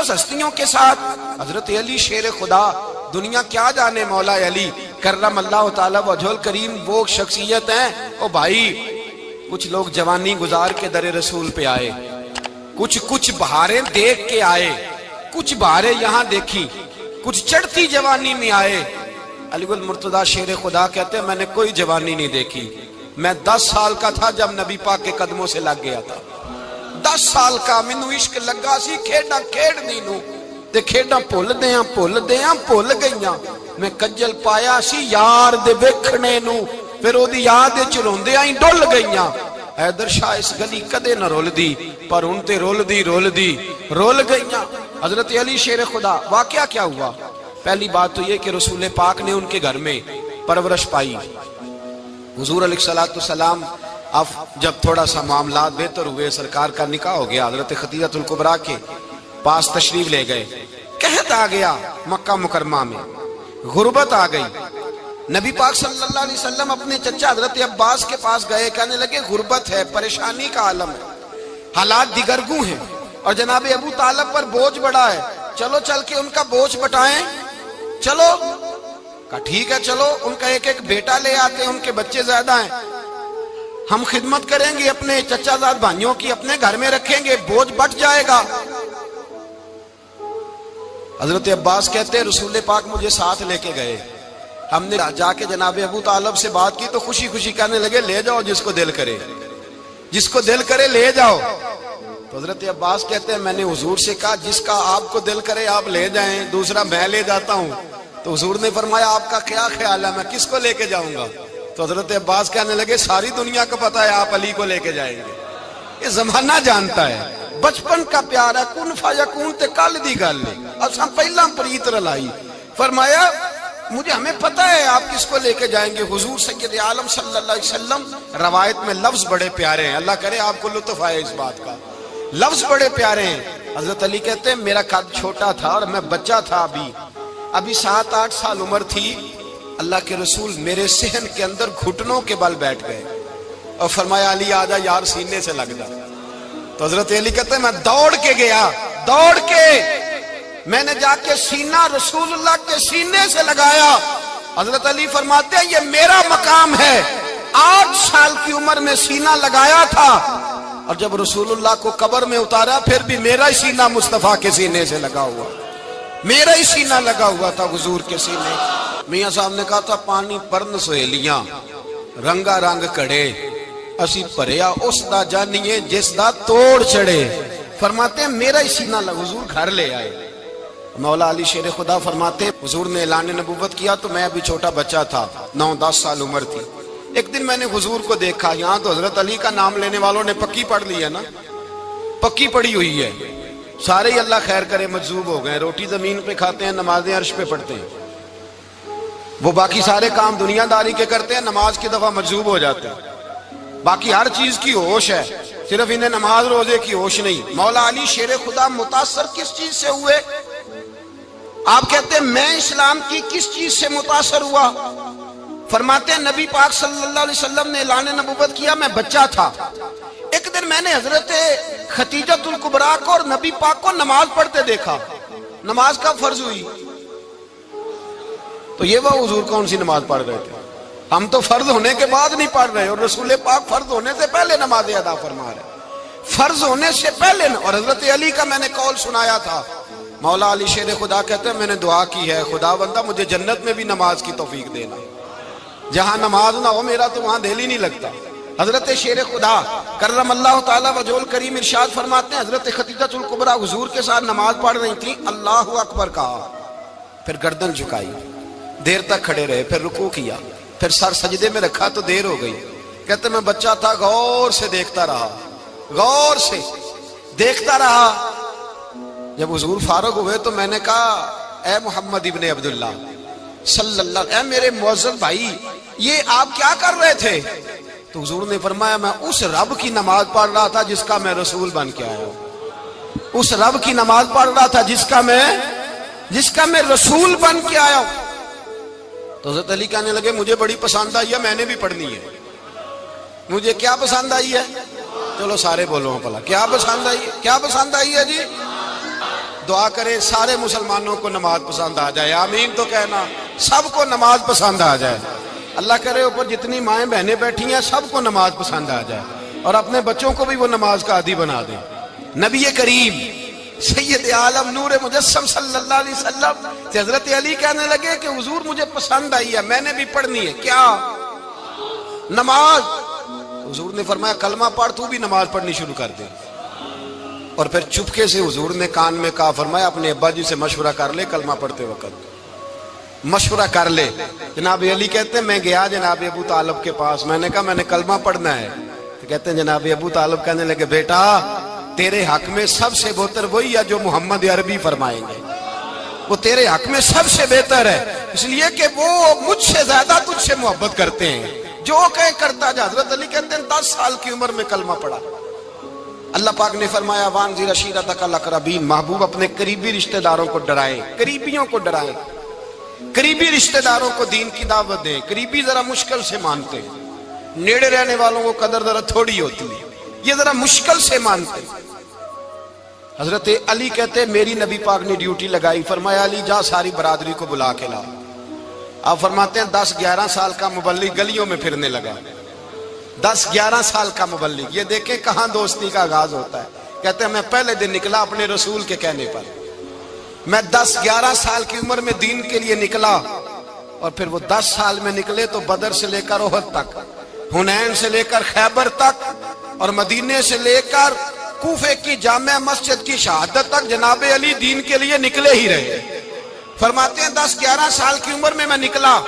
مقدس ہستیوں کے ساتھ حضرت علی شیر خدا، دنیا کیا جانے مولا علی کرم اللہ تعالی وجہ الکریم وہ شخصیت ہیں۔ او بھائی کچھ لوگ جوانی گزار کے در رسول پہ آئے، کچھ بہاریں دیکھ کے آئے، کچھ بہاریں یہاں دیکھی، کچھ چڑھتی جوانی میں آئے۔ علی المرتضیٰ شیر خدا کہتے ہیں میں نے کوئی جوانی نہیں دیکھی، میں 10 سال کا تھا جب نبی پاک کے قدموں سے لگ گیا تھا، 10 سال کا مینوں عشق لگا سی، کھیڈاں کھیڈنی نو تے کھیڈاں بھول گئیاں، میں کجل پایا سی یار دے ویکھنے نو، پھر او دی یاد وچ روندیاں ہی ڈل گئیاں۔ حیدر شاہ اس گلی کدے نہ رول دی، پر ان تے رول دی گئیاں۔ حضرت علی شیر خدا، واقعہ کیا ہوا؟ پہلی بات تو یہ کہ رسول پاک نے ان کے گھر میں پرورش پائی۔ حضور علیہ السلام اب جب تھوڑا سا معاملات بہتر ہوئے، سرکار کا نکاح ہو گیا، حضرت خدیجہ الکبریٰ کے پاس تشریف لے گئے، قحط آ گیا مکہ مکرمہ میں، غربت آ گئی۔ نبی پاک صلی اللہ علیہ وسلم اپنے چچا حضرت عباس کے پاس گئے، کہنے لگے غربت ہے، پریشانی کا عالم ہے، حالات دیگرگوں ہیں، اور جناب ابو طالب پر بوجھ بڑا ہے، چلو چل کے ان کا بوجھ بٹائیں۔ چلو کہا ٹھیک ہے، چلو ان کا ایک بیٹا لے آتے ہیں، ان کے بچے زیادہ ہیں، ہم خدمت کریں گے اپنے چچا زاد بھائیوں کی، اپنے گھر میں رکھیں گے، بوجھ بٹ جائے گا۔ حضرت عباس کہتے ہیں رسول پاک مجھے ساتھ لے کے گئے، ہم نے جا کے جناب ابو طالب سے بات کی تو خوشی خوشی کہنے لگے لے جاؤ جس کو دل کرے لے جاؤ۔ تو حضرت عباس کہتے ہیں میں نے حضور سے کہا جس کا آپ کو دل کرے آپ لے جائیں، دوسرا میں لے جاتا ہوں۔ تو حضور نے فرمایا آپ کا کیا خیال ہے، میں کس کو لے کے جاؤں گا؟ تو حضرت عباس کہنے لگے ساری دنیا کو پتا ہے آپ علی کو لے کے جائیں گے، یہ زمانہ جانتا ہے، بچپن کا پیار ہے، کن فیکون تے کل دی گل ہے، اساں پہلا پریت رلائی۔ فرمایا ہمیں پتہ ہے آپ کس کو لے کے جائیں گے، حضور سید عالم صلی اللہ علیہ وسلم۔ روایت میں لفظ بڑے پیارے ہیں، اللہ کرے آپ کو لطف آئے اس بات کا، لفظ بڑے پیارے ہیں۔ حضرت علی کہتے ہیں میرا قد چھوٹا تھا اور میں بچہ تھا، ابھی 7-8 سال عمر تھی، اللہ کے رسول میرے صحن کے اندر گھٹنوں کے بل بیٹھ گئے اور فرمایا علی آجا یار سینے سے لگ جا۔ تو حضرت علی کہتے ہیں میں دوڑ کے گیا، میں نے جا کے سینہ رسول اللہ کے سینے سے لگایا۔ حضرت علی فرماتے ہیں یہ میرا مقام ہے، 8 سال کی عمر میں سینہ لگایا تھا، اور جب رسول اللہ کو قبر میں اتارا پھر بھی میرا ہی سینہ مصطفیٰ کے سینے سے لگا ہوا، میرا ہی سینہ لگا ہوا تھا حضور کے سینے۔ میاں صاحب نے کہا تھا پانی پرن سہیلیاں رنگا رنگ کڑے، اسی پریا اس دا جانیے جس دا توڑ چڑے۔ فرماتے ہیں میرا ہی سینہ لگا، حضور گھر لے آئے۔ مولا علی شیر خدا فرماتے حضور نے اعلان نبوت کیا تو میں ابھی چھوٹا بچہ تھا، 9-10 سال عمر تھی۔ ایک دن میں نے حضور کو دیکھا، یہاں تو حضرت علی کا نام لینے والوں نے پکی پڑھ لی ہے نا، پکی پڑھی ہوئی ہے، سارے ہی اللہ خیر کرے مجذوب ہو گئے، روٹی زمین پہ کھاتے ہیں، نمازیں عرش پہ پڑھتے ہیں، وہ باقی سارے کام دنیا داری کے کرتے ہیں، نماز کی دفعہ مجذوب ہو جاتے ہیں، باقی ہر چیز کی ہوش ہے، صرف انہیں نماز روزے کی ہوش نہیں۔ مولا علی شیر خدا متاثر کس چیز سے ہوئے؟ آپ کہتے ہیں میں اسلام کی کس چیز سے متاثر ہوا؟ فرماتے ہیں نبی پاک صلی اللہ علیہ وسلم نے اعلان نبوت کیا، میں بچہ تھا، ایک دن میں نے حضرت خدیجہ الکبریٰ کو اور نبی پاک کو نماز پڑھتے دیکھا۔ نماز کب فرض ہوئی؟ تو یہ وہ حضور کون سی نماز پڑھ رہے تھے؟ ہم تو فرض ہونے کے بعد نہیں پڑھ رہے، اور رسول پاک فرض ہونے سے پہلے نماز ادا فرما رہے، فرض ہونے سے پہلے۔ اور حضرت علی کا میں نے قول سنایا تھا، مولا علی شیر خدا کہتے ہیں میں نے دعا کی ہے خدا بندہ مجھے جنت میں بھی نماز کی توفیق دینا، جہاں نماز نہ ہو میرا تو وہاں دل ہی نہیں لگتا۔ حضرت شیر خدا کرم اللہ تعالی وجہ الکریم ارشاد فرماتے ہیں حضرت خدیجہ الکبریٰ حضور کے ساتھ نماز پڑھ رہی تھی، اللہ اکبر کہا، پھر گردن جھکائی، دیر تک کھڑے رہے، پھر رکوع کیا، پھر سر سجدے میں رکھا تو دیر ہو گئی۔ کہتے میں بچہ تھا، غور سے دیکھتا رہا، غور سے دیکھتا رہا۔ جب حضور فارغ ہوئے تو میں نے کہا اے محمد ابن عبداللہ صلی اللہ، اے میرے معزز بھائی یہ آپ کیا کر رہے تھے؟ تو حضور نے فرمایا میں اس رب کی نماز پڑھ رہا تھا جس کا میں رسول بن کے آیا ہوں، اس رب کی نماز پڑھ رہا تھا جس کا میں رسول بن کے آیا ہوں۔ تو حضرت علی کہنے لگے مجھے بڑی پسند آئی ہے، میں نے بھی پڑھنی ہے۔ مجھے کیا پسند آئی ہے؟ چلو سارے بولو بھلا کیا پسند آئی ہے؟ کیا پسند آئی ہے جی؟ دعا کرے سارے مسلمانوں کو نماز پسند آ جائے، آمین تو کہنا، سب کو نماز پسند آ جائے۔ اللہ کرے اوپر جتنی مائیں بہنیں بیٹھی ہیں سب کو نماز پسند آ جائے، اور اپنے بچوں کو بھی وہ نماز کا عادی بنا دیں۔ نبی کریم سید عالم نور مجسم صلی اللہ علیہ وسلم سے حضرت علی کہنے لگے کہ حضور مجھے پسند آئی ہے، میں نے بھی پڑھنی ہے، کیا؟ نماز۔ حضور نے فرمایا کلمہ پڑھ، تو بھی نماز پڑھنی شروع کر دے۔ اور پھر چپکے سے حضور نے کان میں کہا، فرمایا اپنے ابا جی سے مشورہ کر لے کلمہ پڑھتے وقت، مشورہ کر لے۔ جناب علی کہتے ہیں میں گیا جناب ابو طالب کے پاس، میں نے کہا میں نے کلمہ پڑھنا ہے، تو کہتے ہیں جناب ابو طالب کہنے لگے بیٹا تیرے حق میں سب سے بہتر وہی ہے جو محمد عربی فرمائیں گے، وہ تیرے حق میں سب سے بہتر ہے، اس لیے کہ وہ مجھ سے زیادہ تجھ سے محبت کرتے ہیں، جو کہے کرتا جا۔ حضرت علی کہتے ہیں 10 سال کی عمر میں کلمہ پڑھا۔ اللہ پاک نے فرمایا وانذر عشیرتک الاقربین، محبوب اپنے قریبی رشتہ داروں کو ڈرائیں، قریبیوں کو ڈرائیں، قریبی رشتہ داروں کو دین کی دعوت دیں۔ قریبی ذرا مشکل سے مانتے ہیں، نیڑے رہنے والوں کو قدر ذرا تھوڑی ہوتی ہے، یہ ذرا مشکل سے مانتے ہیں۔ حضرت علی کہتے ہیں میری نبی پاک نے ڈیوٹی لگائی، فرمایا علی جا ساری برادری کو بلا کے لا۔ آپ فرماتے ہیں 10-11 سال کا مبلغ گلیوں میں پھرنے لگا، 10-11 سال کا مبلغ، یہ دیکھیں کہاں دوستی کا آغاز ہوتا ہے۔ کہتے ہیں میں پہلے دن نکلا اپنے رسول کے کہنے پر، میں 10-11 سال کی عمر میں دین کے لیے نکلا، اور پھر وہ 10 سال میں نکلے تو بدر سے لے کر احد تک، حنین سے لے کر خیبر تک، اور مدینے سے لے کر کوفے کی جامع مسجد کی شہادت تک جناب علی دین کے لیے نکلے ہی رہے۔ فرماتے ہیں 10-11 سال کی عمر میں نکلا،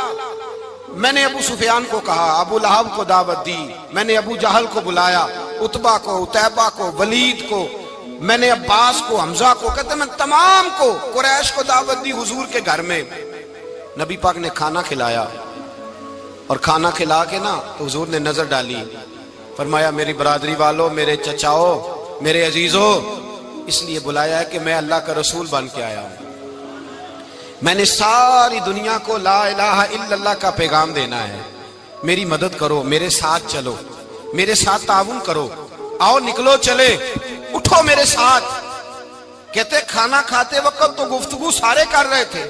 میں نے ابو سفیان کو کہا، ابو لہب کو دعوت دی، میں نے ابو جہل کو بلایا، عتبہ کو، عتیبہ کو، ولید کو، میں نے عباس کو، حمزہ کو، کہتے ہیں میں تمام کو، قریش کو دعوت دی حضور کے گھر میں۔ نبی پاک نے کھانا کھلایا، اور کھانا کھلا کے نا تو حضور نے نظر ڈالی، فرمایا میری برادری والوں، میرے چچاؤ، میرے عزیزوں، اس لیے بلایا ہے کہ میں اللہ کا رسول بن کے آیا ہوں، میں نے ساری دنیا کو لا الہ الا اللہ کا پیغام دینا ہے، میری مدد کرو، میرے ساتھ چلو، میرے ساتھ تعاون کرو، آؤ نکلو چلے، اٹھو میرے ساتھ۔ کہتے کھانا کھاتے وقت تو گفتگو سارے کر رہے تھے،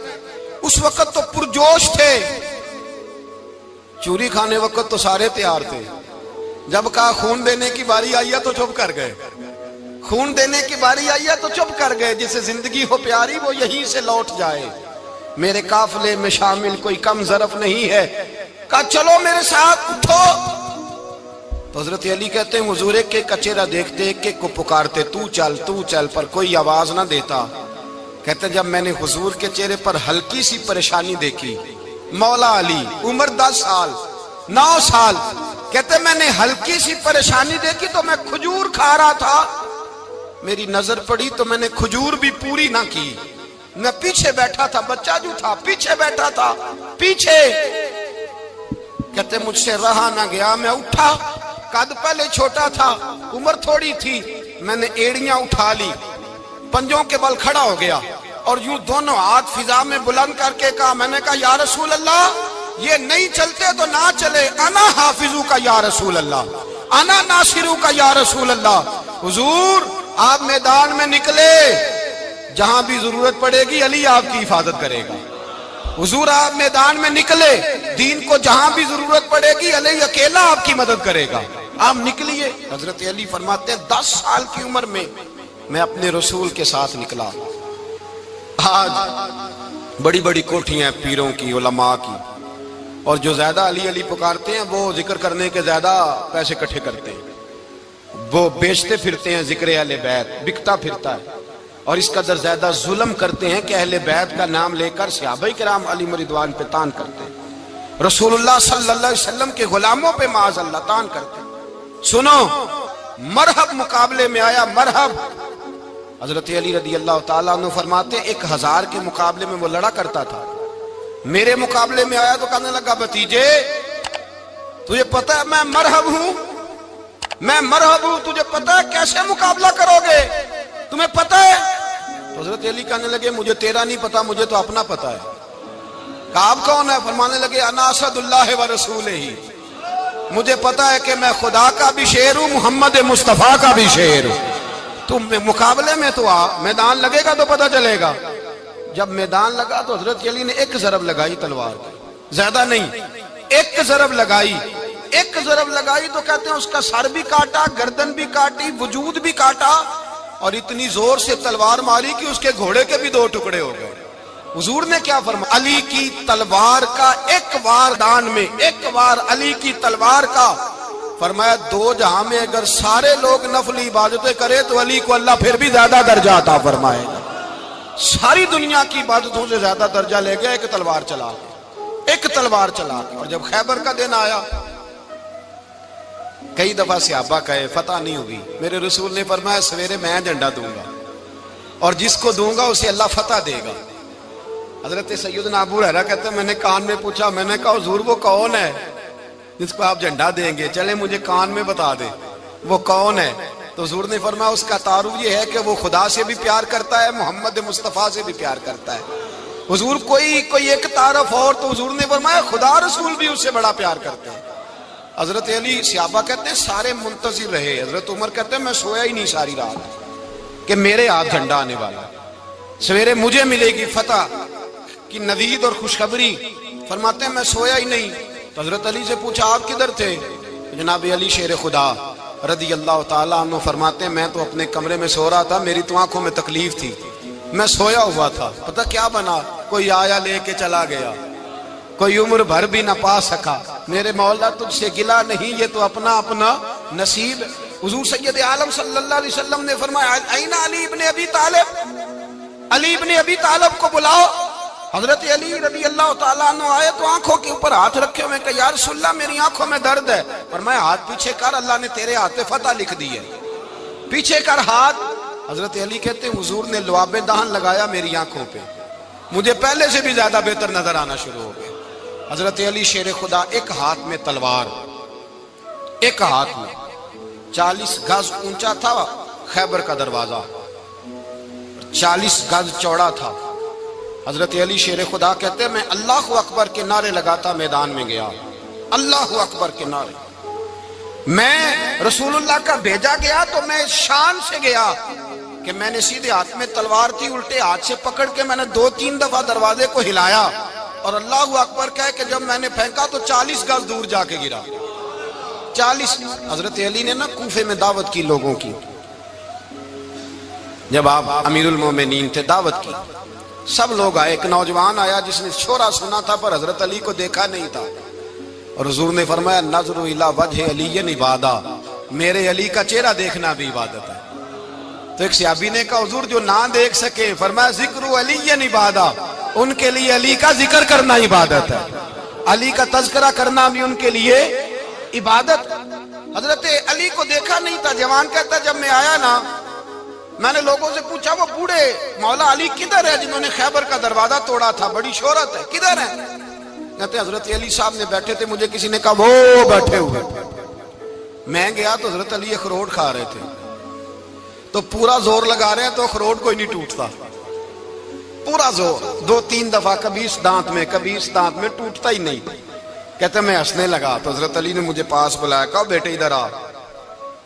اس وقت تو پرجوش تھے، چوری کھانے وقت تو سارے تیار تھے، جب کہا خون دینے کی باری آئی ہے تو چپ کر گئے، خون دینے کی باری آئی ہے تو چپ کر گئے، جسے زندگی ہو پیاری وہ یہیں سے لوٹ جائے، میرے قافلے میں شامل کوئی کم ظرف نہیں ہے، کہا چلو میرے ساتھ اٹھو۔ تو حضرت علی کہتے ہیں حضور ایک ایک کا چہرہ دیکھتے ایک ایک کو پکارتے تو چل، پر کوئی آواز نہ دیتا۔ کہتے ہیں جب میں نے حضور کے چہرے پر ہلکی سی پریشانی دیکھی، مولا علی عمر 10 سال 9 سال، کہتے ہیں میں نے ہلکی سی پریشانی دیکھی تو میں کھجور کھا رہا تھا، میری نظر پڑی تو میں نے کھجور بھی پوری نہ کی، میں پیچھے بیٹھا تھا، بچہ جو تھا پیچھے بیٹھا تھا، پیچھے۔ کہتے مجھ سے رہا نہ گیا، میں اٹھا، قد پہلے چھوٹا تھا، عمر تھوڑی تھی، میں نے ایڑیاں اٹھا لی، پنجوں کے بل کھڑا ہو گیا، اور یوں دونوں ہاتھ فضا میں بلند کر کے کہا، میں نے کہا یا رسول اللہ یہ نہیں چلتے تو نہ چلے، انا حافظو کا یا رسول اللہ، انا ناصرو کا یا رسول اللہ۔ حضور آپ میدان میں نکلے، جہاں بھی ضرورت پڑے گی علی آپ کی حفاظت کرے گا، حضور آپ میدان میں نکلے، دین کو جہاں بھی ضرورت پڑے گی علی اکیلا آپ کی مدد کرے گا، آپ نکلیے۔ حضرت علی فرماتے ہیں 10 سال کی عمر میں اپنے رسول کے ساتھ نکلا۔ آج بڑی بڑی کوٹھیاں پیروں کی، علماء کی، اور جو زیادہ علی علی پکارتے ہیں وہ ذکر کرنے کے زیادہ پیسے اکٹھے کرتے ہیں، وہ بیچتے پھرتے ہیں، ذکر اہل بیت بکتا پھرتا ہے، اور اس قدر زیادہ ظلم کرتے ہیں کہ اہل بیت کا نام لے کر صحابہ کرام علی رضوان پہ تان کرتے ہیں، رسول اللہ صلی اللہ علیہ وسلم کے غلاموں پہ معاذ اللہ تان کرتے ہیں۔ سنو، مرحب مقابلے میں آیا، مرحب۔ حضرت علی رضی اللہ تعالیٰ عنہ فرماتے 1000 کے مقابلے میں وہ لڑا کرتا تھا، میرے مقابلے میں آیا تو کہنے لگا بھتیجے تجھے پتہ ہے میں مرحب ہوں، میں مرحب ہوں، تجھے پتہ ہے کیسے مقابلہ کرو گے، تمہیں پتہ ہے؟ تو حضرت علی کہنے لگے مجھے تیرا نہیں پتا، مجھے تو اپنا پتا ہے۔ کہا آپ کون ہے؟ فرمانے لگے انا اسد اللہ و رسولہ، مجھے پتا ہے کہ میں خدا کا بھی شیر ہوں، محمد مصطفیٰ کا بھی شیر ہوں۔ تم مقابلے میں تو آ، میدان لگے گا تو پتہ چلے گا۔ جب میدان لگا تو حضرت علی نے ایک ضرب لگائی تلوار کی، زیادہ نہیں، ایک ضرب لگائی۔ ایک ضرب لگائی تو کہتے ہیں اس کا سر بھی کاٹا، گردن بھی کاٹی، وجود بھی کاٹا، اور اتنی زور سے تلوار ماری کہ اس کے گھوڑے کے بھی 2 ٹکڑے ہو گئے۔ حضور نے کیا فرمایا؟ علی کی تلوار کا ایک وار دان میں، ایک وار علی کی تلوار کا، فرمایا 2 جہاں میں اگر سارے لوگ نفل عبادتیں کرے تو علی کو اللہ پھر بھی زیادہ درجہ عطا فرمائے گا۔ ساری دنیا کی عبادتوں سے زیادہ درجہ لے گیا ایک تلوار چلا کے، ایک تلوار چلا کے۔ اور جب خیبر کا دن آیا، کئی دفعہ صحابہ کہے فتح نہیں ہوئی، میرے رسول نے فرمایا سویرے میں جھنڈا دوں گا اور جس کو دوں گا اسے اللہ فتح دے گا۔ حضرت سیدنا ابو ہریرہ کہتے ہیں میں نے کان میں پوچھا، میں نے کہا حضور وہ کون ہے جس کو آپ جھنڈا دیں گے؟ چلے مجھے کان میں بتا دے وہ کون ہے۔ تو حضور نے فرمایا اس کا تعارف یہ ہے کہ وہ خدا سے بھی پیار کرتا ہے، محمد مصطفیٰ سے بھی پیار کرتا ہے۔ حضور کوئی ایک تعارف اور، تو حضور نے فرمایا خدا رسول بھی اس سے بڑا پیار کرتے ہیں۔ حضرت علی، صحابہ کہتے ہیں سارے منتظر رہے۔ حضرت عمر کہتے ہیں میں سویا ہی نہیں ساری رات کہ میرے ہاتھ جھنڈا آنے والا، سویرے مجھے ملے گی فتح کی نوید اور خوشخبری۔ فرماتے ہیں میں سویا ہی نہیں۔ تو حضرت علی سے پوچھا آپ کدھر تھے؟ جناب علی شیر خدا رضی اللہ تعالیٰ عنہ فرماتے ہیں میں تو اپنے کمرے میں سو رہا تھا، میری تو آنکھوں میں تکلیف تھی، میں سویا ہوا تھا، پتہ کیا بنا؟ کوئی آیا لے کے چلا گیا، کوئی عمر بھر بھی نہ پا سکا۔ میرے مولا تجھ سے گلا نہیں، یہ تو اپنا اپنا نصیب۔ حضور سید عالم صلی اللہ علیہ وسلم نے فرمایا این علی ابن ابی طالب، علی ابن ابی طالب کو بلاؤ۔ حضرت علی رضی اللہ تعالیٰ عنہ آئے تو آنکھوں کے اوپر ہاتھ رکھے ہوئے کہ یا رسول اللہ میری آنکھوں میں درد ہے۔ فرمایا ہاتھ پیچھے کر، اللہ نے تیرے ہاتھ پہ فتح لکھ دی ہے، پیچھے کر ہاتھ۔ حضرت علی کہتے ہیں حضور نے لعاب دہن لگایا میری آنکھوں پہ، مجھے پہلے سے بھی زیادہ بہتر نظر آنا شروع ہو گئے۔ حضرت علی شیر خدا، ایک ہاتھ میں تلوار، ایک ہاتھ میں 40 گز اونچا تھا خیبر کا دروازہ، 40 گز چوڑا تھا۔ حضرت علی شیر خدا کہتے ہیں میں اللہ اکبر کے نعرے لگاتا میدان میں گیا، اللہ اکبر کے نعرے۔ میں رسول اللہ کا بھیجا گیا تو میں شان سے گیا کہ میں نے سیدھے ہاتھ میں تلوار تھی، الٹے ہاتھ سے پکڑ کے میں نے 2-3 دفعہ دروازے کو ہلایا اور اللہ اکبر کہہ کہ جب میں نے پھینکا تو 40 گز دور جا کے گرا، 40۔ حضرت علی نے نا کوفے میں دعوت کی لوگوں کی، جب آپ امیر المومنین تھے، دعوت کی، سب لوگ آئے۔ ایک نوجوان آیا جس نے شورا سنا تھا پر حضرت علی کو دیکھا نہیں تھا، اور حضور نے فرمایا نظر الی وجہ علی عبادہ، میرے علی کا چہرہ دیکھنا بھی عبادت ہے۔ تو ایک صحابی نے کہا حضور جو نہ دیکھ سکے، فرمایا ذکر علی عبادہ، ان کے لیے علی کا ذکر کرنا عبادت ہے، علی کا تذکرہ کرنا بھی ان کے لیے عبادت۔ حضرت علی کو دیکھا نہیں تھا۔ جوان کہتا جب میں آیا نا، میں نے لوگوں سے پوچھا وہ بوڑھے مولا علی کدھر ہے جنہوں نے خیبر کا دروازہ توڑا تھا، بڑی شہرت ہے، کدھر ہے؟ کہتے حضرت علی صاحب نے بیٹھے تھے، مجھے کسی نے کہا وہ بیٹھے ہوئے۔ میں گیا تو حضرت علی اخروٹ کھا رہے تھے، تو پورا زور لگا رہے ہیں تو اخروٹ کوئی نہیں ٹوٹتا، پورا زور 2-3 دفعہ، کبھی اس دانت میں کبھی اس دانت میں، ٹوٹتا ہی نہیں۔ کہتے میں ہنسنے لگا تو حضرت علی نے مجھے پاس بلایا، کہا بیٹے ادھر آ۔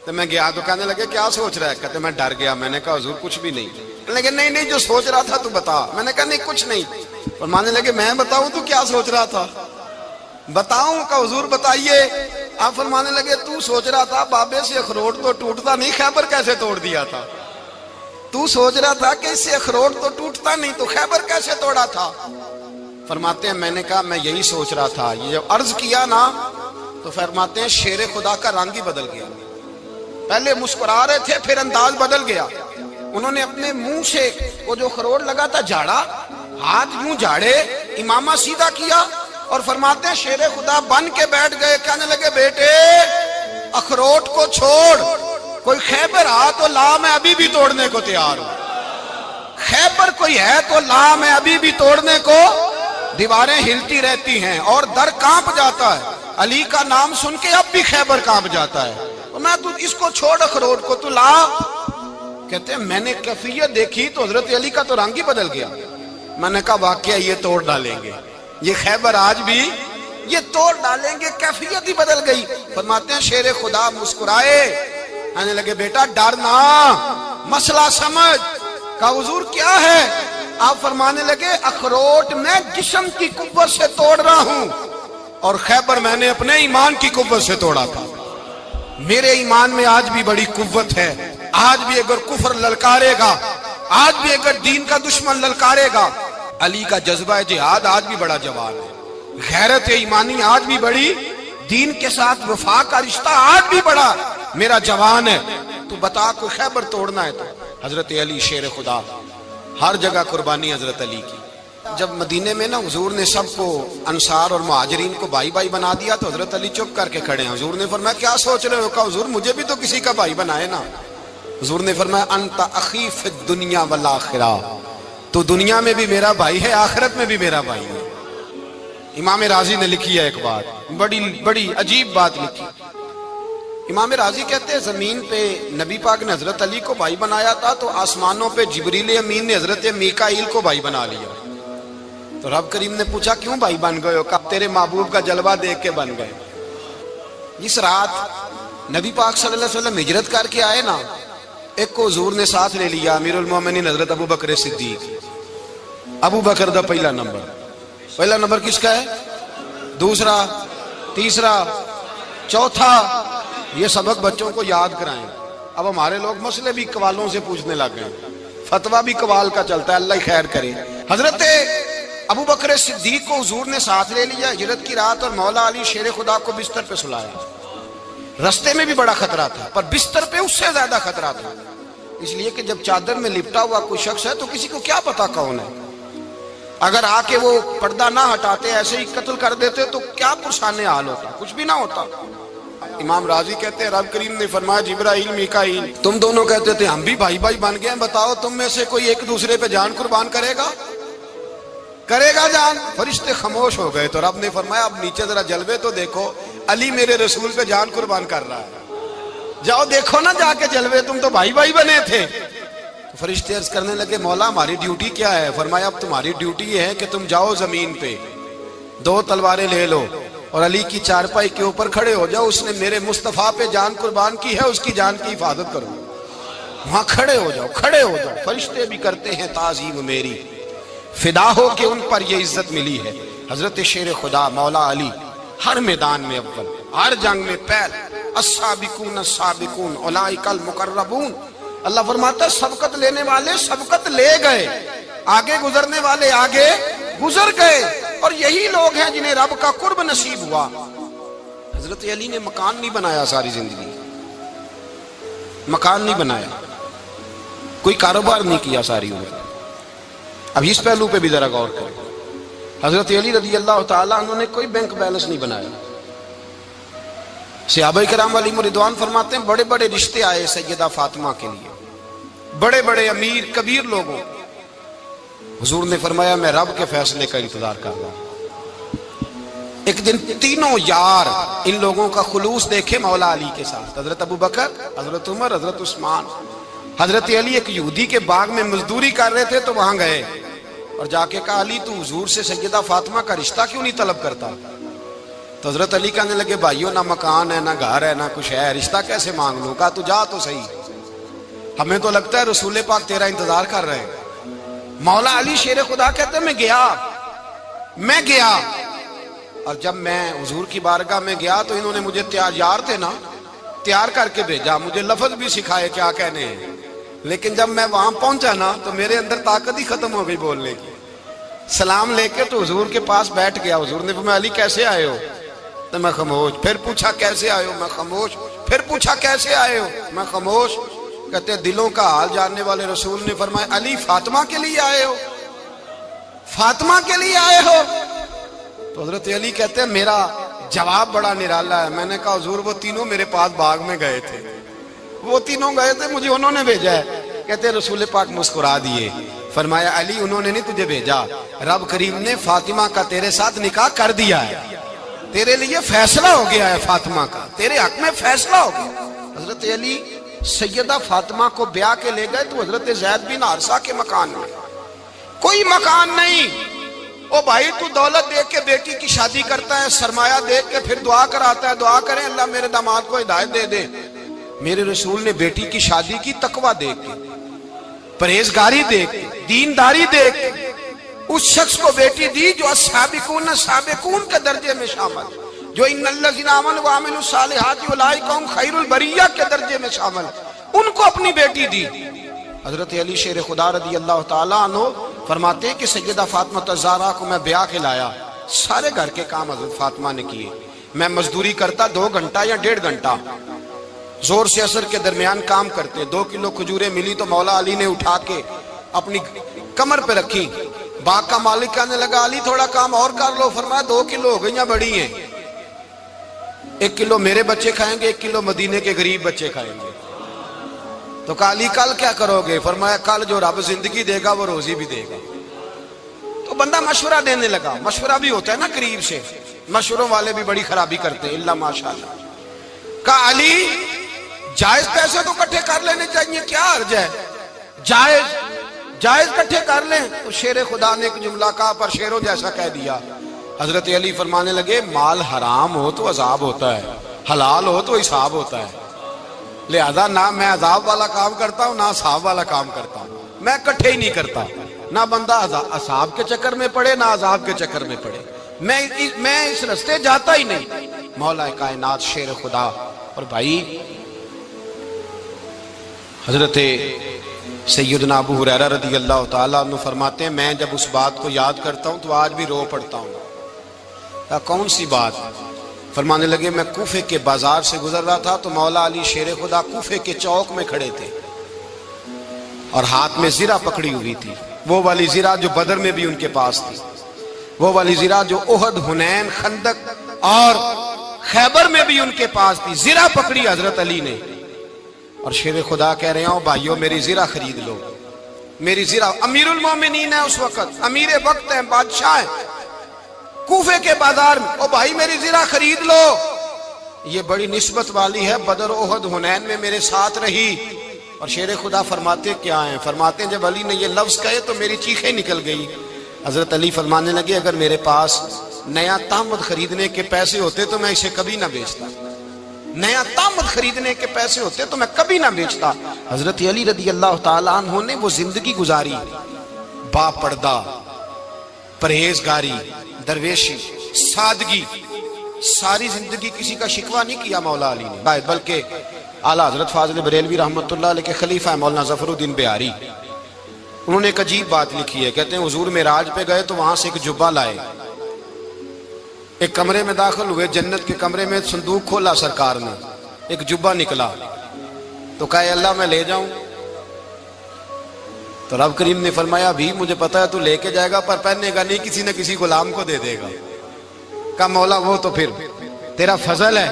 تو میں گیا تو کہنے لگے کیا سوچ رہا ہے؟ کہتے میں ڈر گیا۔ میں نے کہا حضور کچھ بھی نہیں۔ لیکن نہیں جو سوچ رہا تھا تو بتا۔ میں نے کہا نہیں کچھ نہیں۔ فرمانے لگے میں بتاؤں تو کیا سوچ رہا تھا؟ بتاؤں؟ کہ حضور بتائیے۔ آپ فرمانے لگے تو سوچ رہا تھا بابے سے اخروٹ تو ٹوٹتا نہیں، خیبر کیسے توڑ دیا تھا؟ تو سوچ رہا تھا کہ اس سے اخروٹ تو ٹوٹتا نہیں تو خیبر کیسے توڑا تھا؟ فرماتے ہیں میں نے کہا میں یہی سوچ رہا تھا۔ یہ جب عرض کیا نا تو فرماتے ہیں شیر خدا کا رنگ ہی بدل گیا، پہلے مسکرا رہے تھے پھر انداز بدل گیا۔ انہوں نے اپنے منہ سے وہ جو خروٹ لگا تھا جھاڑا، ہاتھ یوں جھاڑے، امامہ سیدھا کیا اور فرماتے ہیں شیر خدا بن کے بیٹھ گئے۔ کہنے لگے بیٹے اخروٹ کو چھوڑ، کوئی خیبر آ تو لا، میں ابھی بھی توڑنے کو تیار ہوں۔ خیبر کوئی ہے تو لا، میں ابھی بھی توڑنے کو۔ دیواریں ہلتی رہتی ہیں اور در کانپ جاتا ہے، علی کا نام سن کے اب بھی خیبر کانپ جاتا ہے۔ میں تو اس کو چھوڑ اخروٹ کو تو لا۔ کہتے ہیں میں نے کیفیت دیکھی تو حضرت علی کا تو رنگ ہی بدل گیا۔ میں نے کہا واقعہ یہ توڑ ڈالیں گے، یہ خیبر آج بھی یہ توڑ ڈالیں گے، کیفیت ہی بدل گئی۔ فرماتے ہیں شیر خدا مسکرائے، کہنے لگے بیٹا ڈر نہ، مسئلہ سمجھ۔ کہا حضور کیا ہے؟ آپ فرمانے لگے اخروٹ میں جسم کی قوت سے توڑ رہا ہوں اور خیبر میں نے اپنے ایمان کی قوت سے توڑا تھا۔ میرے ایمان میں آج بھی بڑی قوت ہے، آج بھی اگر کفر للکارے گا، آج بھی اگر دین کا دشمن للکارے گا، علی کا جذبہ جہاد آج بھی بڑا جوان ہے، غیرت ایمانی آج بھی بڑی، دین کے ساتھ وفا کا رشتہ آج بھی بڑا میرا جوان ہے۔ تو بتا کوئی خیبر توڑنا ہے تو حضرت علی شیر خدا، ہر جگہ قربانی حضرت علی کی۔ جب مدینے میں نا حضور نے سب کو انصار اور مہاجرین کو بھائی بھائی بنا دیا تو حضرت علی چپ کر کے کھڑے ہیں۔ حضور نے فرمایا کیا سوچ رہے ہو؟ کہا حضور مجھے بھی تو کسی کا بھائی بنائے نا۔ حضور نے فرمایا انت اخی فی الدنیا والآخرہ، تو دنیا میں بھی میرا بھائی ہے، آخرت میں بھی میرا بھائی ہے۔ امام راضی نے لکھی ہے ایک بات، بڑی عجیب بات لکھی۔ امام راضی کہتے ہیں زمین پہ نبی پاک نے حضرت علی کو بھائی بنایا تھا تو آسمانوں پہ جبریل امین نے حضرت میکائیل کو بھائی بنا لیا۔ تو رب کریم نے پوچھا کیوں بھائی بن گئے ہو؟ کہا تیرے محبوب کا جلوہ دیکھ کے بن گئے۔ جس رات نبی پاک صلی اللہ علیہ وسلم ہجرت کر کے آئے نا، ایک کو حضور نے ساتھ لے لیا، امیر المومنین حضرت ابو بکر صدیق۔ ابو بکر دا پہلا نمبر کس کا ہے؟ دوسرا، تیسرا، چوتھا۔ یہ سبق بچوں کو یاد کرائیں۔ اب ہمارے لوگ مسئلے بھی قوالوں سے پوچھنے لگ گئے، فتویٰ بھی قوال کا چلتا ہے، اللہ ہی خیر کرے۔ حضرت ابو بکر صدیق کو حضور نے ساتھ لے لیا ہجرت کی رات، اور مولا علی شیر خدا کو بستر پہ سلایا۔ رستے میں بھی بڑا خطرہ تھا پر بستر پہ اس سے زیادہ خطرہ تھا، اس لیے کہ جب چادر میں لپٹا ہوا کوئی شخص ہے تو کسی کو کیا پتا کون ہے، اگر آ کے وہ پردہ نہ ہٹاتے ایسے ہی قتل کر دیتے تو کیا پرسان حال ہوتا، کچھ بھی نہ ہوتا۔ امام راضی کہتے ہیں رب کریم نے فرمایا جبرائیل میکائیل تم دونوں کہتے تھے ہم بھی بھائی بھائی بن گئے ہیں، بتاؤ تم میں سے کوئی ایک دوسرے پہ جان قربان کرے گا جان؟ فرشتے خاموش ہو گئے تو رب نے فرمایا اب نیچے ذرا جلوے تو دیکھو، علی میرے رسول پہ جان قربان کر رہا ہے، جاؤ دیکھو نا جا کے جلوے، تم تو بھائی بھائی بنے تھے۔ فرشتے عرض کرنے لگے مولا ہماری ڈیوٹی کیا ہے؟ فرمایا اب تمہاری ڈیوٹی یہ ہے کہ تم جاؤ زمین پہ 2 تلواریں لے لو اور علی کی چارپائی کے اوپر کھڑے ہو جاؤ، اس نے میرے مصطفیٰ پہ جان قربان کی ہے، اس کی جان کی حفاظت کرو۔ وہاں کھڑے ہو جاؤ۔ فرشتے بھی کرتے ہیں تعظیم میری، فدا ہو کہ ان پر یہ عزت ملی ہے۔ حضرت شیر خدا مولا علی ہر میدان میں اول، ہر جنگ میں پہل، السابقون السابقون اولئک المقربون۔ اللہ فرماتا ہے سبقت لینے والے سبقت لے گئے، آگے گزرنے والے آگے گزر گئے، اور یہی لوگ ہیں جنہیں رب کا قرب نصیب ہوا۔ حضرت علی نے مکان نہیں بنایا، ساری زندگی مکان نہیں بنایا، کوئی کاروبار نہیں کیا ساری عمر۔ اب اس پہلو پہ بھی ذرا غور کریں، حضرت علی رضی اللہ تعالیٰ انہوں نے کوئی بینک بیلنس نہیں بنایا۔ صحابہ کرام علیہم رضوان فرماتے ہیں بڑے بڑے رشتے آئے سیدہ فاطمہ کے لیے، بڑے بڑے امیر کبیر لوگوں، حضور نے فرمایا میں رب کے فیصلے کا انتظار کر رہا ہوں۔ ایک دن تینوں یار ان لوگوں کا خلوص دیکھے مولا علی کے ساتھ، حضرت ابو بکر، حضرت عمر، حضرت عثمان۔ حضرت علی ایک یہودی کے باغ میں مزدوری کر رہے تھے تو وہاں گئے اور جا کے کہا علی تو حضور سے سیدہ فاطمہ کا رشتہ کیوں نہیں طلب کرتا؟ تو حضرت علی کہنے لگے بھائیو نہ مکان ہے نہ گھر ہے نہ کچھ ہے، رشتہ کیسے مانگ لوں؟ کہا تو جا تو صحیح، ہمیں تو لگتا ہے رسول پاک تیرا انتظار کر رہے ہیں۔ مولا علی شیر خدا کہتے ہیں میں گیا اور جب میں حضور کی بارگاہ میں گیا تو انہوں نے مجھے یار تھے نا تیار کر کے بھیجا، مجھے لفظ بھی سکھائے کیا کہنے ہیں، لیکن جب میں وہاں پہنچا نا تو میرے اندر طاقت ہی ختم ہو گئی بولنے کی۔ سلام لے کے تو حضور کے پاس بیٹھ گیا، حضور نے فرمایا علی کیسے آئے ہو؟ تو میں خاموش، پھر پوچھا کیسے آئے ہو؟ میں خاموش، پھر پوچھا کیسے آئے ہو؟ میں خاموش۔ کہتے ہیں دلوں کا حال جاننے والے رسول نے فرمایا علی فاطمہ کے لیے آئے ہو؟ فاطمہ کے لیے آئے ہو؟ تو حضرت علی کہتے ہیں میرا جواب بڑا نرالا ہے، میں نے کہا حضور وہ تینوں میرے پاس باغ میں گئے تھے، وہ تینوں گئے تھے، مجھے انہوں نے بھیجا ہے۔ کہتے ہیں رسول پاک مسکرا دیے، فرمایا علی انہوں نے نہیں تجھے بھیجا، رب کریم نے فاطمہ کا تیرے ساتھ نکاح کر دیا ہے، تیرے لیے فیصلہ ہو گیا ہے فاطمہ کا، تیرے حق میں فیصلہ ہو گیا۔ حضرت علی سیدہ فاطمہ کو بیاہ کے لے گئے تو حضرت زید بن حارثہ کے مکان میں، کوئی مکان نہیں۔ او بھائی تو دولت دیکھ کے بیٹی کی شادی کرتا ہے، سرمایہ دیکھ کے پھر دعا کراتا ہے، دعا کریں اللہ میرے داماد کو ہدایت دے دے۔ میرے رسول نے بیٹی کی شادی کی تقویٰ دیکھ کے، پرہیزگاری دیکھ کے، دینداری دیکھ کے اس شخص کو بیٹی دی جو السابقون سابقون کے درجے میں شامل، جو ان الذین آمنوا وعملوا الصالحات اولئک هم خیر البریہ کے درجے میں شامل، ان کو اپنی بیٹی دی۔ حضرت علی شیر خدا رضی اللہ تعالیٰ عنہ فرماتے ہیں کہ سیدہ فاطمہ الزہرا کو میں بیاہ کے لایا، سارے گھر کے کام حضرت فاطمہ نے کیے، میں مزدوری کرتا 2 گھنٹہ یا 1.5 گھنٹہ، زور سے عصر کے درمیان کام کرتے، 2 کلو کھجوریں ملی تو مولا علی نے اٹھا کے اپنی کمر پہ رکھی، باغ کا مالک کہنے لگا علی تھوڑا کام اور کر لو، فرمایا 2 کلو ہو گئی یا بڑی ہیں، 1 کلو میرے بچے کھائیں گے، 1 کلو مدینے کے غریب بچے کھائیں گے۔ تو کہا علی کل کیا کرو گے؟ فرمایا کل جو رب زندگی دے گا وہ روزی بھی دے گا۔ تو بندہ مشورہ دینے لگا، مشورہ بھی ہوتا ہے نا قریب سے، مشوروں والے بھی بڑی خرابی کرتے ہیں اللہ ماشاءاللہ۔ کہا علی جائز پیسے تو کٹھے کر لینے چاہیے، کیا عرض ہے، جائز کٹھے کر لیں۔ تو شیر خدا نے ایک جملہ کہا پر شیروں جیسا کہہ دیا۔ حضرت علی فرمانے لگے مال حرام ہو تو عذاب ہوتا ہے، حلال ہو تو حساب ہوتا ہے، لہذا نہ میں عذاب والا کام کرتا ہوں نہ حساب والا کام کرتا ہوں، میں کٹھے ہی نہیں کرتا، نہ بندہ حساب کے چکر میں پڑے نہ عذاب کے چکر میں پڑے، میں اس رستے جاتا ہی نہیں۔ مولا کائنات شیر خدا۔ اور بھائی حضرت سیدنا ابو ہریرہ رضی اللہ تعالیٰ عنہ فرماتے ہیں میں جب اس بات کو یاد کرتا ہوں تو آج بھی رو پڑتا ہوں۔ کون سی بات؟ فرمانے لگے میں کوفے کے بازار سے گزر رہا تھا تو مولا علی شیر خدا کوفے کے چوک میں کھڑے تھے اور ہاتھ میں زرہ پکڑی ہوئی تھی، وہ والی زرہ جو بدر میں بھی ان کے پاس تھی، وہ والی زرہ جو احد، حنین، خندق اور خیبر میں بھی ان کے پاس تھی، زرہ پکڑی حضرت علی نے اور شیر خدا کہہ رہے ہیں بھائیو میری زرہ خرید لو، میری زرہ۔ امیر المومنین ہے اس وقت، امیر وقت ہے، بادشاہ ہے، کوفے کے بازار میں، او بھائی میری زرہ خرید لو، یہ بڑی نسبت والی ہے، بدر، احد، حنین میں میرے ساتھ رہی۔ اور شیر خدا فرماتے کیا ہیں؟ فرماتے ہیں جب علی نے یہ لفظ کہے تو میری چیخیں نکل گئی۔ حضرت علی فرمانے لگے اگر میرے پاس نیا تامد خریدنے کے پیسے ہوتے تو میں اسے کبھی نہ بیچتا، نیا تامد خریدنے کے پیسے ہوتے تو میں کبھی نہ بیچتا۔ حضرت علی رضی اللہ تعالیٰ عنہ نے وہ زندگی گزاری، با پردہ، پرہیزگاری، درویشی، سادگی، ساری زندگی کسی کا شکوہ نہیں کیا مولا علی نے، بلکہ اعلیٰ حضرت فاضل بریلوی رحمۃ اللہ علیہ کے خلیفہ مولانا ظفر الدین بہاری، انہوں نے ایک عجیب بات لکھی ہے، کہتے ہیں حضور معراج پہ گئے تو وہاں سے ایک جبہ لائے، ایک کمرے میں داخل ہوئے، جنت کے کمرے میں صندوق کھولا سرکار نے، ایک جبہ نکلا تو کہا اے اللہ میں لے جاؤں؟ تو رب کریم نے فرمایا ابھی مجھے پتا ہے تو لے کے جائے گا پر پہننے گا نہیں، کسی نہ کسی غلام کو دے دے گا۔ کہا مولا وہ تو پھر تیرا فضل ہے۔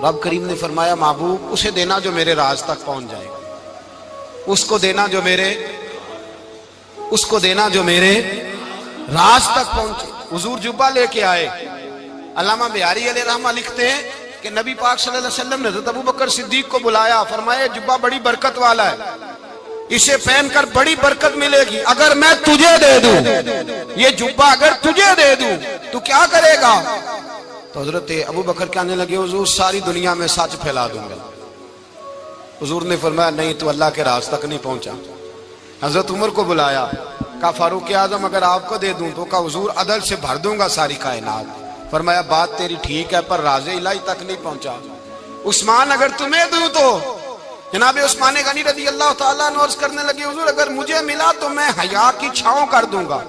رب کریم نے فرمایا محبوب اسے دینا جو میرے راز تک پہنچ جائے گا، اس کو دینا جو میرے راز تک پہنچے۔ حضور جبہ لے کے آئے۔ علامہ بہاری علیہ رحمہ لکھتے ہیں کہ نبی پاک صلی اللہ علیہ وسلم نے حضرت ابوبکر صدیق کو بلایا، فرمایا جبہ بڑی برکت والا ہے، اسے پہن کر بڑی برکت ملے گی، اگر میں تجھے دے دوں، یہ جبہ اگر تجھے دے دوں تو کیا کرے گا؟ تو حضرت ابوبکر کہنے لگے حضور ساری دنیا میں سچ پھیلا دوں گا۔ حضور نے فرمایا نہیں تو اللہ کے راز تک نہیں پہنچا۔ حضرت عمر کو بلایا، کہا فاروق اعظم اگر آپ کو دے دوں تو کہا حضور عدل سے بھر دوں گا ساری کائنات۔ فرمایا بات تیری ٹھیک ہے پر راز الہی تک نہیں پہنچا۔ عثمان اگر تمہیں دوں تو جناب عثمان غنی رضی اللہ تعالیٰ عنہ عرض کرنے لگے حضور اگر مجھے ملا تو میں حیا کی چھاؤں کر دوں گا،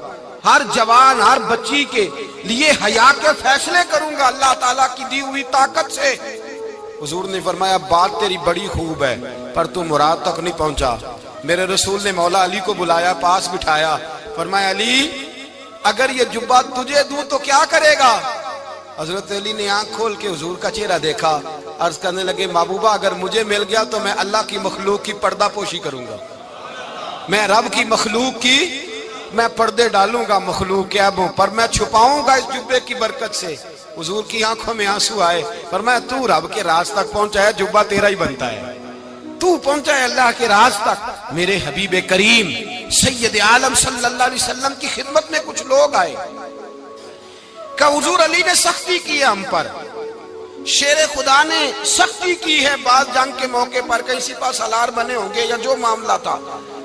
ہر جوان ہر بچی کے لیے حیا کے فیصلے کروں گا اللہ تعالیٰ کی دی ہوئی طاقت سے۔ حضور نے فرمایا بات تیری بڑی خوب ہے پر تو مراد تک نہیں پہنچا۔ میرے رسول نے مولا علی کو بلایا، پاس بٹھایا، فرمایا علی اگر یہ جبہ تجھے دوں تو کیا کرے گا؟ حضرت علی نے آنکھ کھول کے حضور کا چہرہ دیکھا، عرض کرنے لگے محبوبہ اگر مجھے مل گیا تو میں اللہ کی مخلوق کی پردہ پوشی کروں گا، میں رب کی مخلوق کی میں پردے ڈالوں گا مخلوق کے عیبوں پر، میں چھپاؤں گا اس جبے کی برکت سے۔ حضور کی آنکھوں میں آنسو آئے، فرمایا تو رب کے راز تک پہنچا ہے، جبہ تیرا ہی بنتا ہے، تو پہنچا ہے اللہ کے راز تک۔ میرے حبیب کریم سید عالم صلی اللہ علیہ وسلم کی خدمت میں کچھ لوگ آئے کہ حضور علی نے سختی کی ہے ہم پر، شیر خدا نے سختی کی ہے، بعض جنگ کے موقع پر کہیں سپہ سالار بنے ہوں گے یا جو معاملہ تھا،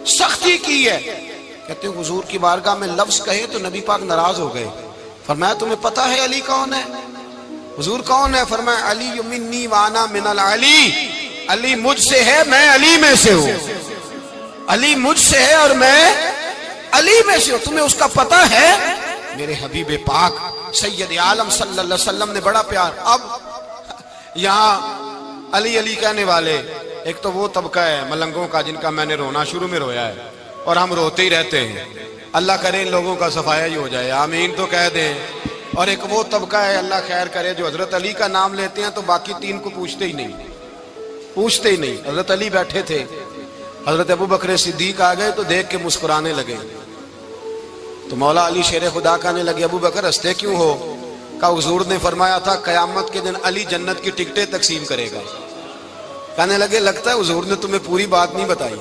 سختی کی ہے. کہتے ہیں حضور کی بارگاہ میں لفظ کہے تو نبی پاک ناراض ہو گئے. فرمایا تمہیں پتا ہے علی کون ہے؟ حضور کون ہے؟ فرمایا علی منی وانا من العلی، علی مجھ سے ہے، میں علی میں سے ہوں. علی مجھ سے ہے اور میں علی میں سے ہوں. تمہیں اس کا پتا ہے؟ میرے حبیب پاک سید عالم صلی اللہ علیہ وسلم نے بڑا پیار. اب یہاں علی علی کہنے والے ایک تو وہ طبقہ ہے ملنگوں کا جن کا میں نے رونا شروع میں رویا ہے اور ہم روتے ہی رہتے ہیں. اللہ کرے ان لوگوں کا صفایا ہی ہو جائے، آمین تو کہہ دیں. اور ایک وہ طبقہ ہے اللہ خیر کرے جو حضرت علی کا نام لیتے ہیں تو باقی تین کو پوچھتے ہی نہیں. حضرت علی بیٹھے تھے، حضرت ابو بکر صدیق آ گئے تو دیکھ کے مسکرانے لگے. تو مولا علی شیر خدا کہنے لگے ابو بکر ہنستے کیوں ہو؟ کہا حضور نے فرمایا تھا قیامت کے دن علی جنت کی ٹکٹیں تقسیم کرے گا. کہنے لگے لگتا ہے حضور نے تمہیں پوری بات نہیں بتائی.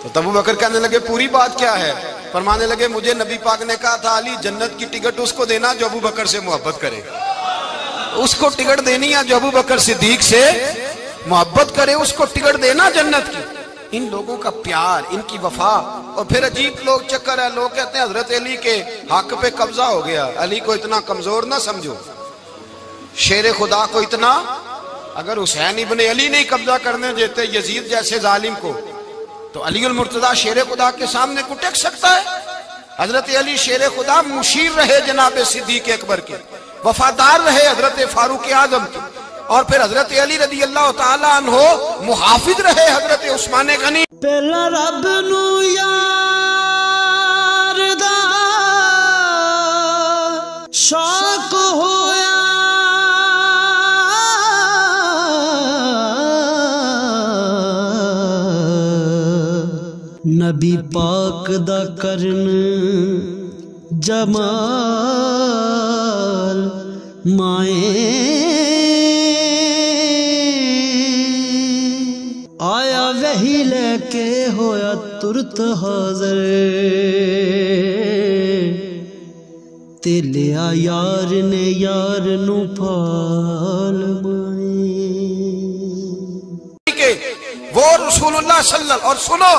تو ابو بکر کہنے لگے پوری بات کیا ہے؟ فرمانے لگے مجھے نبی پاک نے کہا تھا علی جنت کی ٹکٹ اس کو دینا جو ابو بکر سے محبت کرے. اس کو ٹکٹ دینی ہے جو ابو بکر صدیق سے محبت کرے، اس کو ٹکٹ دینا جنت کی. ان لوگوں کا پیار، ان کی وفا. اور پھر عجیب لوگ چکر ہے، لوگ کہتے ہیں حضرت علی کے حق پہ قبضہ ہو گیا. علی کو اتنا کمزور نہ سمجھو، شیر خدا کو اتنا. اگر حسین ابن علی نہیں قبضہ کرنے دیتے یزید جیسے ظالم کو تو علی المرتضیٰ شیر خدا کے سامنے کو ٹک سکتا ہے؟ حضرت علی شیر خدا مشیر رہے جناب صدیق اکبر کے، وفادار رہے حضرت فاروق اعظم کے، اور پھر حضرت علی رضی اللہ تعالیٰ عنہ محافظ رہے حضرت عثمان غنی. پہلا رب نو یار دا شوق ہویا، نبی پاک دا کرن جمال مائیں آیا وہی لے کے ہویا ترت حاضر، تے لیا یار نے یار نو پھال مائیں. وہ رسول اللہ صلی اللہ. اور سنو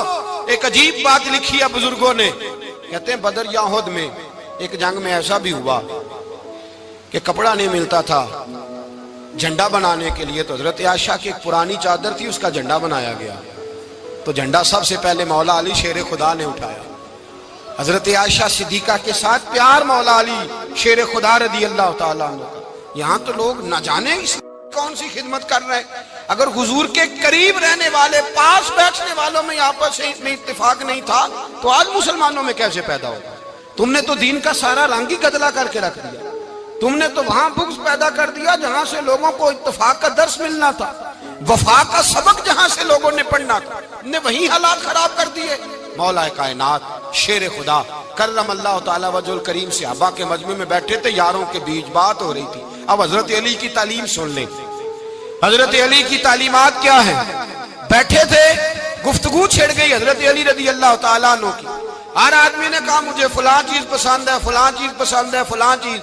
ایک عجیب بات لکھی ہے بزرگوں نے، کہتے ہیں بدر یا احد میں ایک جنگ میں ایسا بھی ہوا کہ کپڑا نہیں ملتا تھا جھنڈا بنانے کے لیے، تو حضرت عائشہ کی ایک پرانی چادر تھی، اس کا جھنڈا بنایا گیا. تو جھنڈا سب سے پہلے مولا علی شیر خدا نے اٹھایا. حضرت عائشہ صدیقہ کے ساتھ پیار مولا علی شیر خدا رضی اللہ تعالیٰ عنہ کا. یہاں تو لوگ نہ جانے اس کون سی خدمت کر رہے ہیں. اگر حضور کے قریب رہنے والے پاس بیٹھنے والوں میں آپس میں اتفاق نہیں تھا تو آج مسلمانوں میں کیسے پیدا ہوگا؟ تم نے تو دین کا سارا رنگ ہی گدلا کر کے رکھ دیا. تم نے تو وہاں بغض پیدا کر دیا جہاں سے لوگوں کو اتفاق کا درس ملنا تھا، وفا کا سبق جہاں سے لوگوں نے پڑھنا تھا، نے وہی حالات خراب کر دیے. مولا کائنات شیر خدا کرم اللہ تعالیٰ وجہ الکریم صحابہ کے مجمع میں بیٹھے تھے، یاروں کے بیچ بات ہو رہی تھی. اب حضرت علی کی تعلیم سن لیں. حضرت علی کی تعلیمات کیا ہیں؟ بیٹھے تھے، گفتگو چھڑ گئی حضرت علی رضی اللہ تعالیٰ عنہ کی. ہر آدمی نے کہا مجھے فلاں چیز پسند ہے، فلاں چیز پسند ہے، فلاں چیز.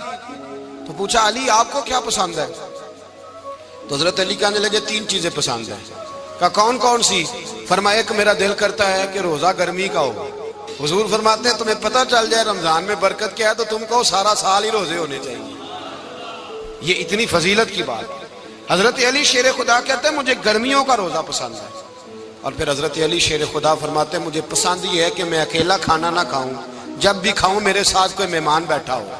تو پوچھا علی آپ کو کیا پسند ہے؟ تو حضرت علی کہنے لگے تین چیزیں پسند ہیں. کہا کون کون سی؟ فرمایا ایک میرا دل کرتا ہے کہ روزہ گرمی کا ہو. حضور فرماتے ہیں تمہیں پتہ چل جائے رمضان میں برکت کیا ہے تو تم کو سارا سال ہی روزے ہونے چاہیے. یہ اتنی فضیلت کی بات. حضرت علی شیر خدا کہتے ہیں مجھے گرمیوں کا روزہ پسند ہے. اور پھر حضرت علی شیر خدا فرماتے ہیں مجھے پسند یہ ہے کہ میں اکیلا کھانا نہ کھاؤں، جب بھی کھاؤں میرے ساتھ کوئی مہمان بیٹھا ہو.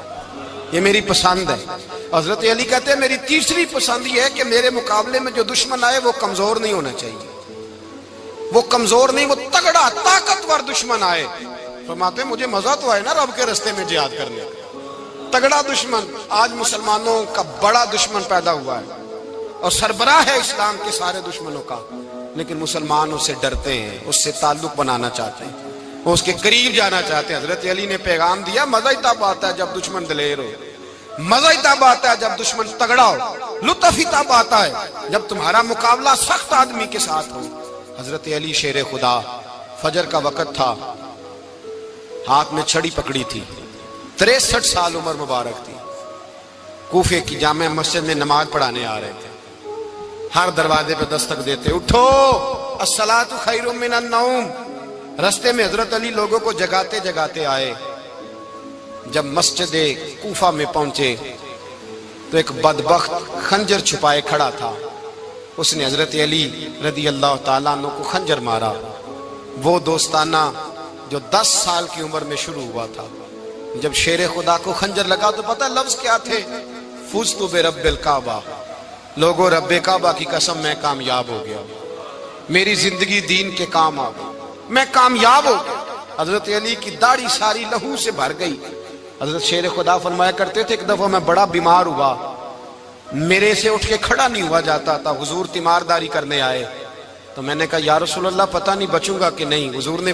یہ میری پسند ہے. حضرت علی کہتے ہیں میری تیسری پسند یہ ہے کہ میرے مقابلے میں جو دشمن آئے وہ کمزور نہیں ہونا چاہیے، وہ کمزور نہیں، وہ تگڑا طاقتور دشمن آئے. فرماتے ہیں مجھے مزہ تو آئے نا رب کے رستے میں جہاد کرنے کا. تگڑا دشمن. آج مسلمانوں کا بڑا دشمن پیدا ہوا ہے اور سربراہ ہے اسلام کے سارے دشمنوں کا، لیکن مسلمان اس سے ڈرتے ہیں، اس سے تعلق بنانا چاہتے ہیں، وہ اس کے قریب جانا چاہتے ہیں. حضرت علی نے پیغام دیا مزہ ہی تب آتا ہے جب دشمن دلیر ہو، مزہ ہی تب آتا ہے جب دشمن تگڑا ہو، لطف ہی تب آتا ہے جب تمہارا مقابلہ سخت آدمی کے ساتھ ہو. حضرت علی شیر خدا فجر کا وقت تھا، ہاتھ میں چھڑی پکڑی تھی، 63 سال عمر مبارک تھی. کوفے کی جامع مسجد میں نماز پڑھانے آ رہے تھے. ہر دروازے پہ دستک دیتے اٹھو الصلاۃ خیر من النوم، رستے میں حضرت علی لوگوں کو جگاتے جگاتے آئے. جب مسجد کوفہ میں پہنچے تو ایک بدبخت خنجر چھپائے کھڑا تھا. اس نے حضرت علی رضی اللہ تعالیٰ عنہ کو خنجر مارا. وہ دوستانہ جو 10 سال کی عمر میں شروع ہوا تھا. جب شیر خدا کو خنجر لگا تو پتہ لفظ کیا تھے؟ فزت برب الکعبہ. لوگوں رب کعبہ کی قسم میں کامیاب ہو گیا, میری زندگی دین کے کام آ گئی, میں کامیاب ہو گیا. حضرت علی کی داڑھی ساری لہو سے بھر گئی. حضرت شیر خدا فرمایا کرتے تھے ایک دفعہ میں بڑا بیمار ہوا, میرے سے اٹھ کے کھڑا نہیں ہوا جاتا تھا. حضور تیمارداری کرنے آئے تو میں نے کہا یا رسول اللہ پتہ نہیں بچوں گا کہ نہیں. حضور نے